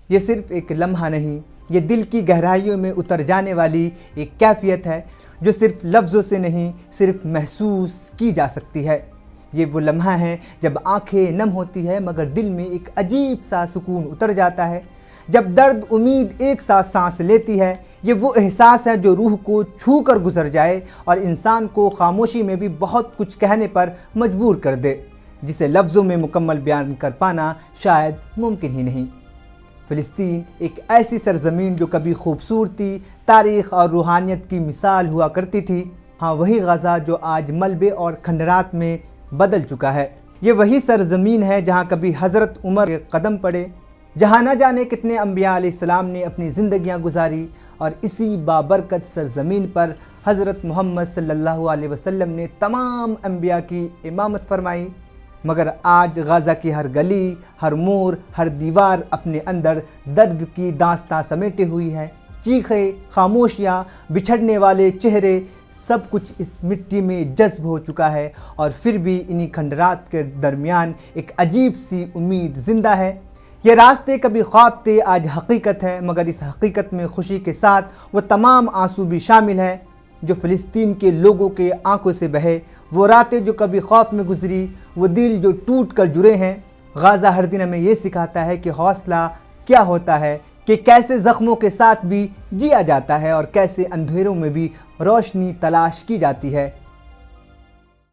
یہ صرف ایک لمحہ نہیں، یہ دل کی گہرائیوں میں اتر جانے والی ایک کیفیت ہے جو صرف لفظوں سے نہیں، صرف محسوس کی جا سکتی ہے۔ یہ وہ لمحہ ہے جب آنکھیں نم ہوتی ہے مگر دل میں ایک عجیب سا سکون اتر جاتا ہے، جب درد امید ایک ساتھ سانس لیتی ہے۔ یہ وہ احساس ہے جو روح کو چھو کر گزر جائے اور انسان کو خاموشی میں بھی بہت کچھ کہنے پر مجبور کر دے، جسے لفظوں میں مکمل بیان کر پانا شاید ممکن ہی نہیں۔ فلسطین ایک ایسی سرزمین جو کبھی خوبصورتی، تاریخ اور روحانیت کی مثال ہوا کرتی تھی، ہاں وہی غزہ جو آج ملبے اور کھنڈرات میں بدل چکا ہے۔ یہ وہی سرزمین ہے جہاں کبھی حضرت عمر کے قدم پڑے، جہاں نہ جانے کتنے انبیاء علیہ السلام نے اپنی زندگیاں گزاری، اور اسی بابرکت سرزمین پر حضرت محمد صلی اللہ علیہ وسلم نے تمام انبیاء کی امامت فرمائی۔ مگر آج غزہ کی ہر گلی، ہر موڑ، ہر دیوار اپنے اندر درد کی داستاں سمیٹے ہوئی ہے۔ چیخیں، خاموشیاں، بچھڑنے والے چہرے، سب کچھ اس مٹی میں جذب ہو چکا ہے، اور پھر بھی انہی کھنڈرات کے درمیان ایک عجیب سی امید زندہ ہے۔ یہ راستے کبھی خواب تھے، آج حقیقت ہے، مگر اس حقیقت میں خوشی کے ساتھ وہ تمام آنسو بھی شامل ہے جو فلسطین کے لوگوں کے آنکھوں سے بہے، وہ راتیں جو کبھی خوف میں گزری، وہ دل جو ٹوٹ کر جڑے ہیں۔ غازہ ہر دن ہمیں یہ سکھاتا ہے کہ حوصلہ کیا ہوتا ہے، کہ کیسے زخموں کے ساتھ بھی جیا جاتا ہے اور کیسے اندھیروں میں بھی روشنی تلاش کی جاتی ہے۔